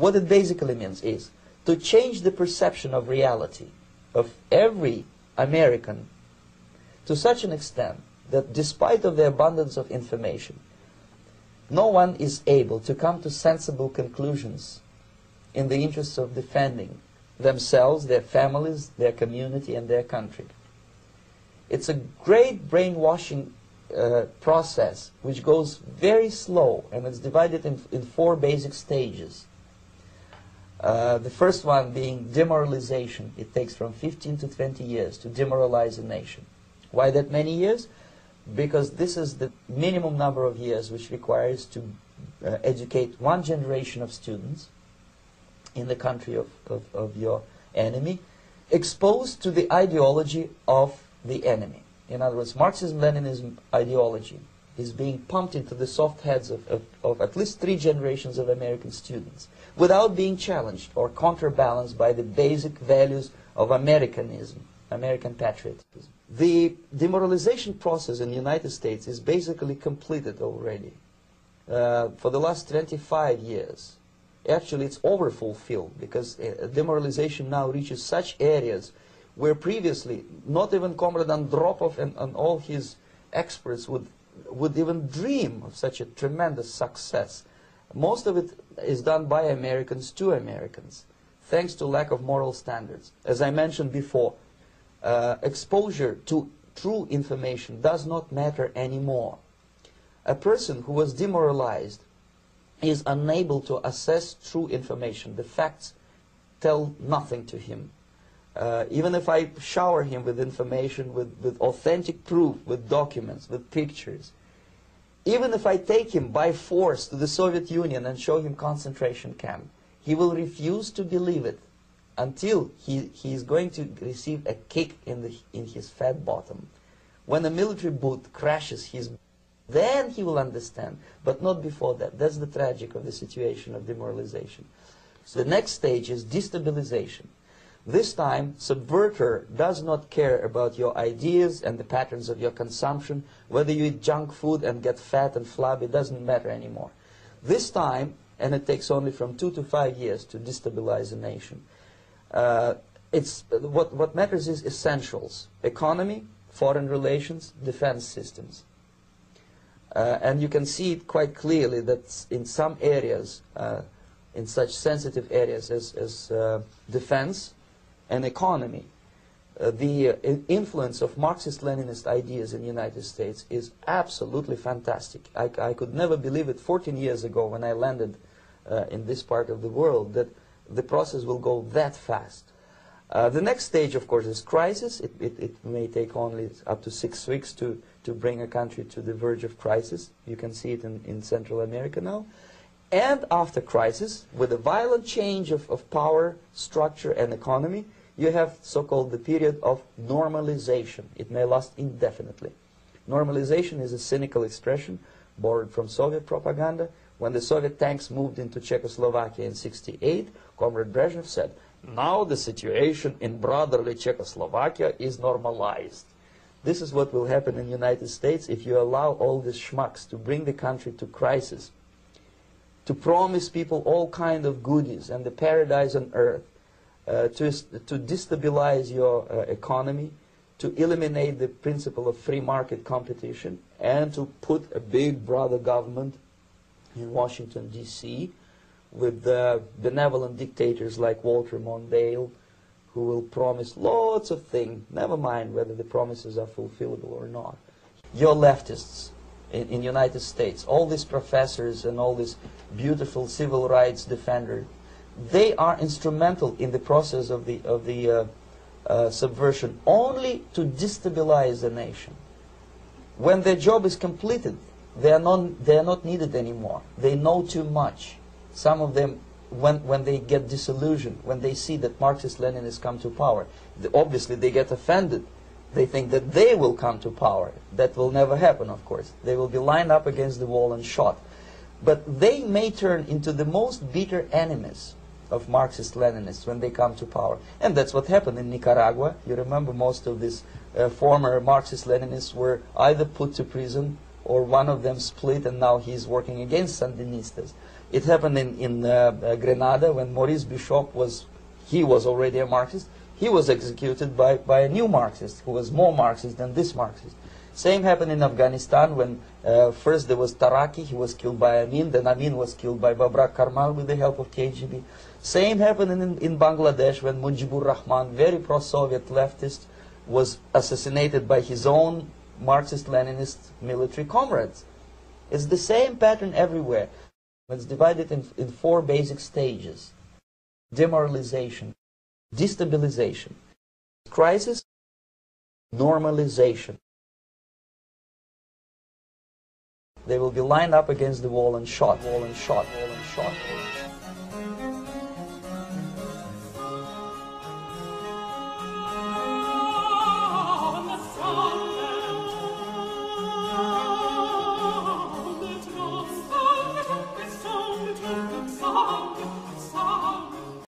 What it basically means is to change the perception of reality of every American to such an extent that despite of the abundance of information, no one is able to come to sensible conclusions in the interests of defending themselves, their families, their community, and their country. It's a great brainwashing process which goes very slow, and it's divided in 4 basic stages. The first one being demoralization. It takes from 15 to 20 years to demoralize a nation. Why that many years? Because this is the minimum number of years which requires to educate one generation of students in the country of your enemy, exposed to the ideology of the enemy. In other words, Marxism-Leninism ideology is being pumped into the soft heads of at least 3 generations of American students without being challenged or counterbalanced by the basic values of Americanism, American patriotism. The demoralization process in the United States is basically completed already. For the last 25 years. Actually, it's overfulfilled because demoralization now reaches such areas where previously not even Comrade Andropov and all his experts would even dream of such a tremendous success. Most of it is done by Americans to Americans, thanks to lack of moral standards. As I mentioned before, exposure to true information does not matter anymore. A person who was demoralized is unable to assess true information. The facts tell nothing to him. Even if I shower him with information, with authentic proof, with documents, with pictures, even if I take him by force to the Soviet Union and show him concentration camp, he will refuse to believe it until he is going to receive a kick in his fat bottom. When a military boot crashes his, then he will understand, but not before that. That's the tragic of the situation of demoralization. So the next stage is destabilization. This time, subverter does not care about your ideas and the patterns of your consumption. Whether you eat junk food and get fat and flabby, it doesn't matter anymore. This time, and it takes only from 2 to 5 years to destabilize a nation, what matters is essentials: economy, foreign relations, defense systems. And you can see it quite clearly that in some areas, in such sensitive areas as defense and economy, the influence of Marxist-Leninist ideas in the United States is absolutely fantastic. I could never believe it 14 years ago when I landed in this part of the world that the process will go that fast. The next stage, of course, is crisis. It may take only up to 6 weeks to bring a country to the verge of crisis. You can see it in Central America now. And after crisis, with a violent change of power, structure, and economy, you have so-called the period of normalization. It may last indefinitely. Normalization is a cynical expression borrowed from Soviet propaganda. When the Soviet tanks moved into Czechoslovakia in '68, Comrade Brezhnev said, "Now the situation in brotherly Czechoslovakia is normalized." This is what will happen in the United States if you allow all these schmucks to bring the country to crisis, to promise people all kind of goodies and the paradise on earth, to destabilize your economy, to eliminate the principle of free market competition, and to put a big brother government in Washington, D.C., with benevolent dictators like Walter Mondale, who will promise lots of things, never mind whether the promises are fulfillable or not. Your leftists in the United States, all these professors and all these beautiful civil rights defenders, they are instrumental in the process of the subversion only to destabilize the nation. When their job is completed, they are not needed anymore. They know too much. Some of them, when they get disillusioned, when they see that Marxist-Leninists come to power, obviously they get offended. They think that they will come to power. That will never happen, of course. They will be lined up against the wall and shot. But they may turn into the most bitter enemies of Marxist-Leninists when they come to power. And that's what happened in Nicaragua. You remember most of these former Marxist-Leninists were either put to prison or one of them split and now he's working against Sandinistas. It happened in Grenada when Maurice Bishop was already a Marxist. He was executed by a new Marxist who was more Marxist than this Marxist. Same happened in Afghanistan when first there was Taraki, he was killed by Amin, then Amin was killed by Babrak Karmal with the help of KGB. Same happened in Bangladesh when Mujibur Rahman, very pro-Soviet leftist, was assassinated by his own Marxist-Leninist military comrades. It's the same pattern everywhere. It's divided in 4 basic stages: demoralization, destabilization, crisis, normalization. They will be lined up against the wall and shot, wall and shot, wall and shot, wall and shot.